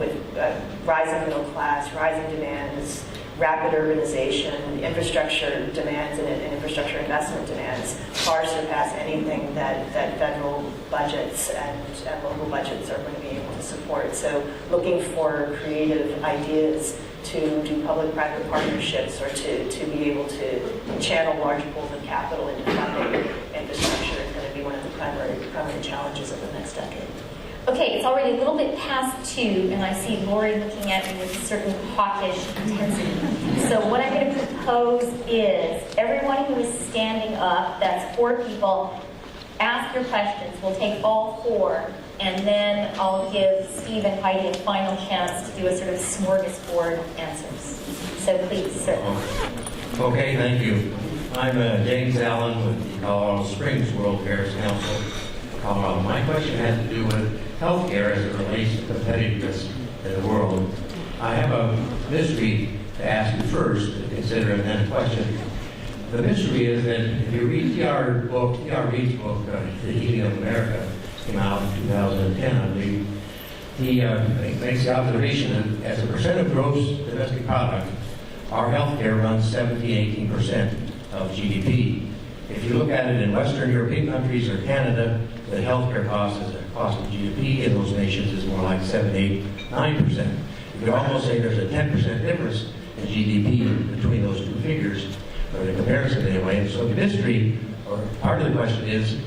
[SPEAKER 4] rising middle class, rising demands, rapid urbanization, infrastructure demands and infrastructure investment demands far surpass anything that federal budgets and local budgets are going to be able to support. So looking for creative ideas to do public-private partnerships or to be able to channel large pools of capital into funding infrastructure is going to be one of the primary challenges of the next decade.
[SPEAKER 2] Okay, it's already a little bit past 2, and I see Lori looking at me with a certain hawkish intensity. So what I'm going to propose is everyone who is standing up, that's 4 people, ask your questions. We'll take all 4, and then I'll give Steve and Heidi a final chance to do a sort of smorgasbord answers. So please, sir.
[SPEAKER 6] Okay, thank you. I'm James Allen with the Colorado Springs World Affairs Council, Colorado. My question has to do with healthcare as it relates to competitiveness in the world. I have a mystery to ask you first, to consider, and then a question. The mystery is that if you read T.R. Reid's book, The Healing of America, came out in 2010, I believe, he makes the observation that as a percent of gross domestic product, our healthcare runs 17-18% of GDP. If you look at it in Western European countries or Canada, the healthcare cost as a cost of GDP in those nations is more like 7, 8, 9%. You could almost say there's a 10% difference in GDP between those two figures, or the comparison anyway. And so the mystery, or part of the question is,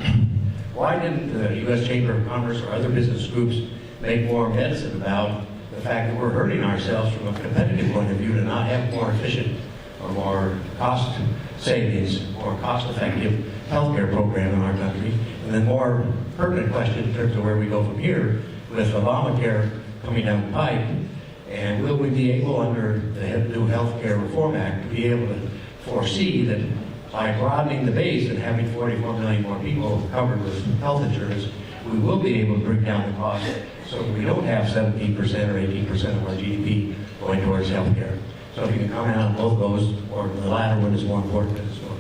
[SPEAKER 6] why didn't the U.S. Chamber of Commerce or other business groups make more medicine about the fact that we're hurting ourselves from a competitive point of view to not have more efficient or more cost savings, more cost-effective healthcare program in our country? And then more pertinent question in terms of where we go from here with Obamacare coming down the pipe, and will we be able, under the new Healthcare Reform Act, to be able to foresee that by broadening the base and having 44 million more people covered with health insurance, we will be able to bring down the cost so that we don't have 17% or 18% of our GDP going towards healthcare. So if you can comment on both those, or the latter one is more important than this one.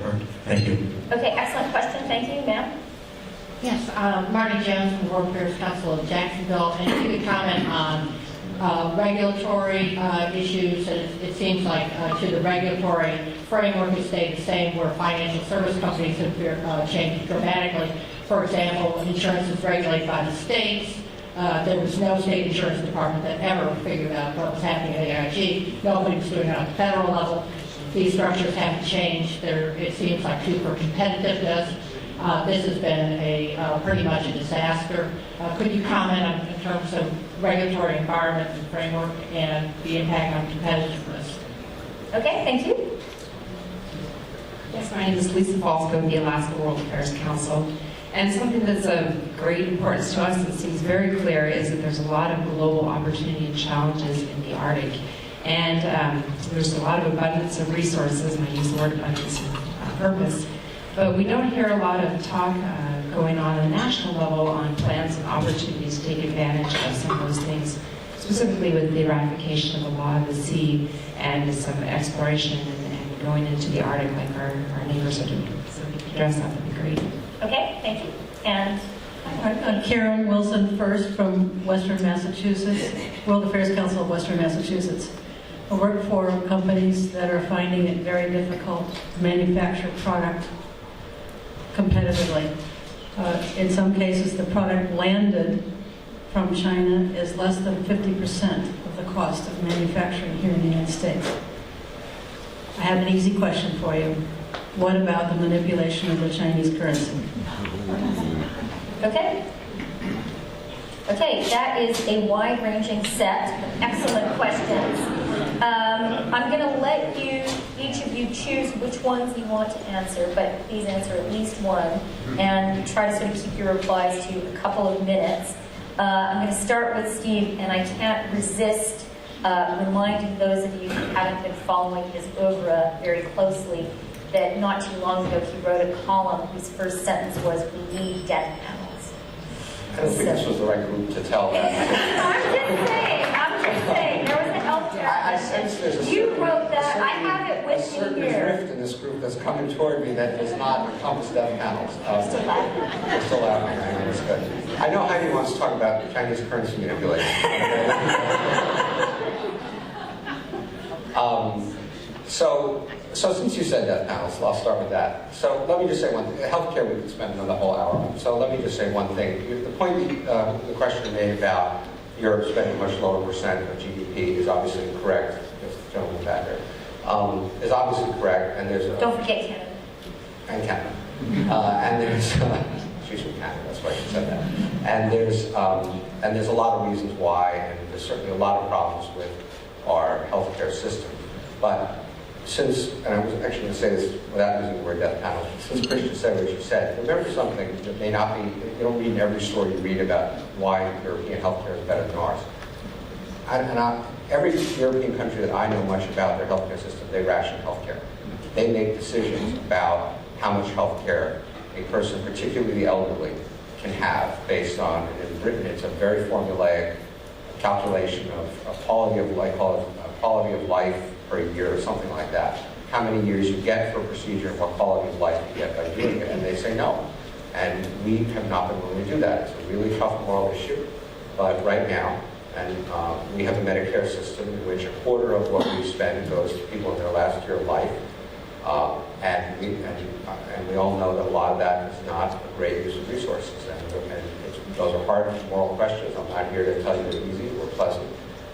[SPEAKER 6] Thank you.
[SPEAKER 2] Okay, excellent question. Thank you, ma'am.
[SPEAKER 9] Yes, Marty Jones from World Affairs Council of Jacksonville, and if you could comment on regulatory issues, and it seems like to the regulatory framework has stayed the same, where financial service companies have changed dramatically. For example, insurance is regulated by the states. There was no state insurance department that ever figured out what was happening at AIG. Nobody was doing it on the federal level. These structures haven't changed. It seems like too for competitiveness. This has been a pretty much a disaster. Could you comment on, in terms of regulatory environment and framework and the impact on competitiveness?
[SPEAKER 2] Okay, thank you.
[SPEAKER 10] Yes, my name is Lisa Falsco of the Alaska World Affairs Council. And something that's of great importance to us that seems very clear is that there's a lot of global opportunity and challenges in the Arctic. And there's a lot of abundance of resources, and I use the word abundance on purpose. But we don't hear a lot of talk going on at a national level on plans and opportunities to take advantage of some of those things, specifically with the ratification of the law of the sea and some exploration and going into the Arctic like our neighbors are doing. So if you could address that, would be great.
[SPEAKER 2] Okay, thank you. And
[SPEAKER 11] I'm Karen Wilson First from Western Massachusetts, World Affairs Council of Western Massachusetts. I work for companies that are finding it very difficult to manufacture product competitively. In some cases, the product landed from China is less than 50% of the cost of manufacturing here in the United States. I have an easy question for you. What about the manipulation of the Chinese currency?
[SPEAKER 2] okay. Okay, that is a wide-ranging set of excellent questions. I'm going to let each of you choose which ones you want to answer, but please answer at least one, and try to sort of keep your replies to a couple of minutes. I'm going to start with Steve, and I can't resist reminding those of you who haven't been following his oeuvre very closely that not too long ago he wrote a column whose first sentence was, "We need death panels."
[SPEAKER 3] I don't think this was the right group to tell that.
[SPEAKER 2] I'm just saying, there was a healthcare.
[SPEAKER 3] I sense there's a
[SPEAKER 2] You wrote that, I have it with me
[SPEAKER 3] certain
[SPEAKER 2] here.
[SPEAKER 3] drift in this group that's coming toward me that does not encompass death panels.
[SPEAKER 2] Still laughing.
[SPEAKER 3] I'm still laughing, I know, it's good. I know Heidi wants to talk about Chinese currency manipulation. So since you said death panels, I'll start with that. So let me just say one thing. Healthcare, we could spend another whole hour on. So let me just say one thing. The point the question made about Europe spending a much lower percent of GDP is obviously correct. There's the gentleman back there. Is obviously correct, and there's
[SPEAKER 2] Don't forget Canada.
[SPEAKER 3] And Canada. And there's she's from Canada, that's why she said that. And there's a lot of reasons why, and there's certainly a lot of problems with our healthcare system. But since, and I was actually going to say this without using the word death panel, since Chrystia said what she said, remember something that may not be, you don't read in every story you read about why European healthcare is better than ours. Every European country that I know much about their healthcare system, they ration healthcare. They make decisions about how much healthcare a person, particularly the elderly, can have based on, and in Britain it's a very formulaic calculation of quality of life, quality of life per year or something like that. How many years you get for a procedure and what quality of life you get by doing it, and they say no. And we have not been willing to do that. It's a really tough moral issue. But right now, and we have a Medicare system in which a quarter of what we spend goes to people in their last year of life. And we all know that a lot of that is not a great use of resources. Those are hard moral questions. I'm not here to tell you they're easy or pleasant.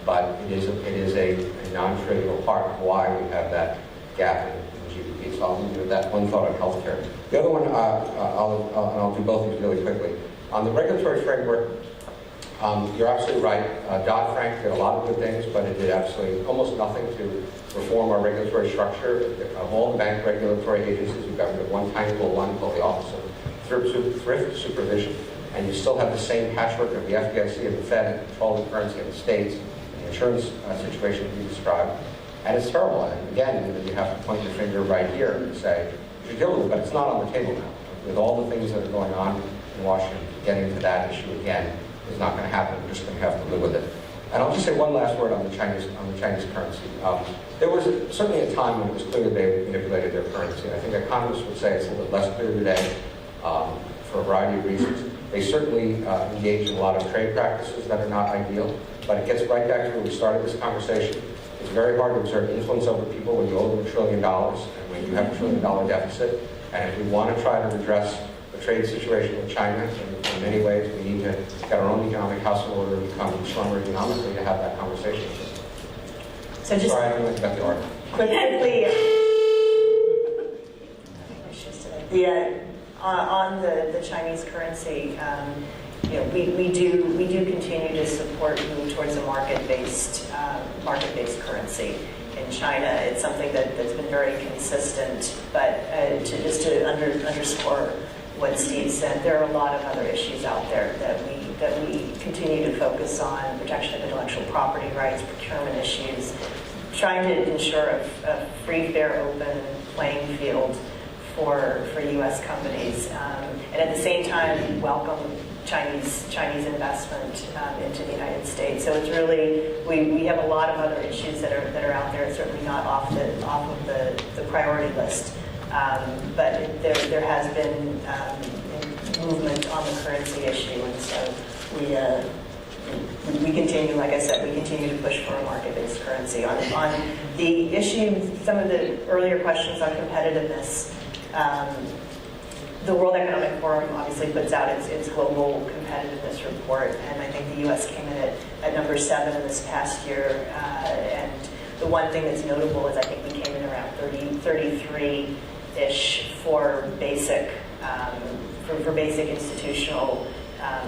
[SPEAKER 3] But it is a non-trivial part of why we have that gap in GDP. So I'll do that one thought on healthcare. The other one, I'll do both of these really quickly. On the regulatory framework, you're absolutely right. Dodd-Frank did a lot of good things, but it did absolutely almost nothing to reform our regulatory structure. Of all the bank regulatory agencies, we've got rid of one tiny little one called the Office of Thrift Supervision. And you still have the same patchwork of the FDIC and the Fed and control the currency of the states and the insurance situation that you described. And it's terrible. And again, you have to point your finger right here and say, you should deal with it, but it's not on the table now. With all the things that are going on in Washington, getting to that issue again is not going to happen. We're just going to have to live with it. And I'll just say one last word on the Chinese currency. There was certainly a time when it was clear that they manipulated their currency. And I think economists would say it's a little bit less clear today for a variety of reasons. They certainly engage in a lot of trade practices that are not ideal. but it gets right back to where we started this conversation. It's very hard to exert influence over people when you owe them $1 trillion and when you have $1 trillion deficit. And if we want to try to redress the trade situation with China, in many ways, we need to get our own economic house in order to become stronger economically to have that conversation.
[SPEAKER 4] So just
[SPEAKER 3] sorry, I don't know about the article.
[SPEAKER 4] quickly, on the Chinese currency, we do continue to support move towards a market-based currency in China. It's something that's been very consistent. But to underscore what Steve said, there are a lot of other issues out there that we continue to focus on: protection of intellectual property rights, procurement issues, trying to ensure a free, fair, open playing field for U.S. companies, and at the same time welcome Chinese investment into the United States. So it's really we have a lot of other issues that are out there. It's certainly not off of the priority list, but there has been movement on the currency issue, and so we continue, like I said, we continue to push for a market-based currency. On the issue, some of the earlier questions on competitiveness. The World Economic Forum obviously puts out its global competitiveness report, and I think the U.S. came in at number 7 in this past year. And the one thing that's notable is I think we came in around 33-ish for basic institutional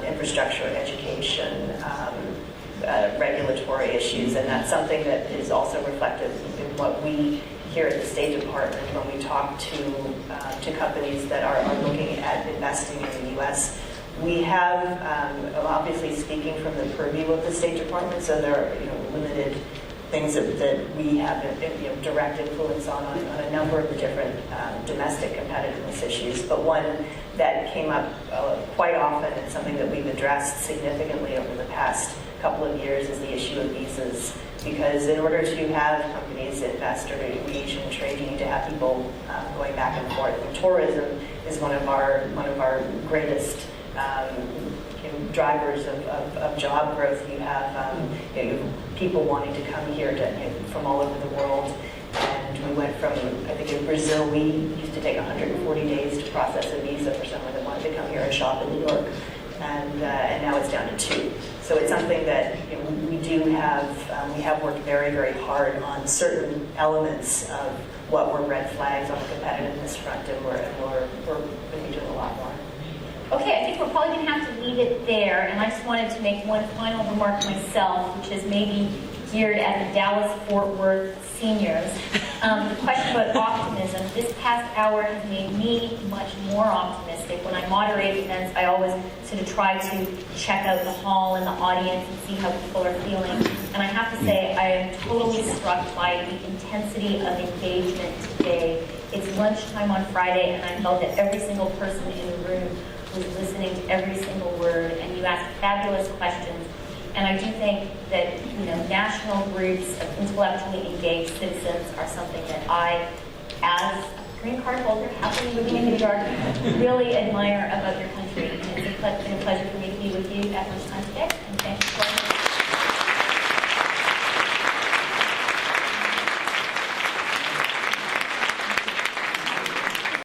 [SPEAKER 4] infrastructure, education, regulatory issues, and that's something that is also reflected in what we here at the State Department when we talk to companies that are looking at investing in the U.S. We have, obviously speaking from the purview of the State Department, so there are limited things that we have direct influence on a number of the different domestic competitiveness issues. But one that came up quite often and something that we've addressed significantly over the past couple of years is the issue of visas. Because in order to have companies invest or engage in trade, you need to have people going back and forth. And tourism is one of our greatest drivers of job growth. You have people wanting to come here from all over the world. And we went from, I think in Brazil, we used to take 140 days to process a visa for someone that wanted to come here and shop in New York. And now it's down to 2. So it's something that we do have. We have worked very, very hard on certain elements of what were red flags on the competitiveness front, and we're going to be doing a lot more.
[SPEAKER 2] Okay, I think we're probably going to have to leave it there, and I just wanted to make one final remark myself, which is maybe geared at the Dallas-Fort Worth seniors. The question about optimism, this past hour has made me much more optimistic. When I moderate events, I always sort of try to check out the hall and the audience and see how people are feeling. And I have to say, I am totally struck by the intensity of engagement today. It's lunchtime on Friday, and I felt that every single person in the room was listening to every single word, and you asked fabulous questions. And I do think that national groups of intellectually engaged citizens are something that I, as a green card holder, happily living in New York, really admire about your country. And it's been a pleasure for me to be with you at lunchtime today. And thank you for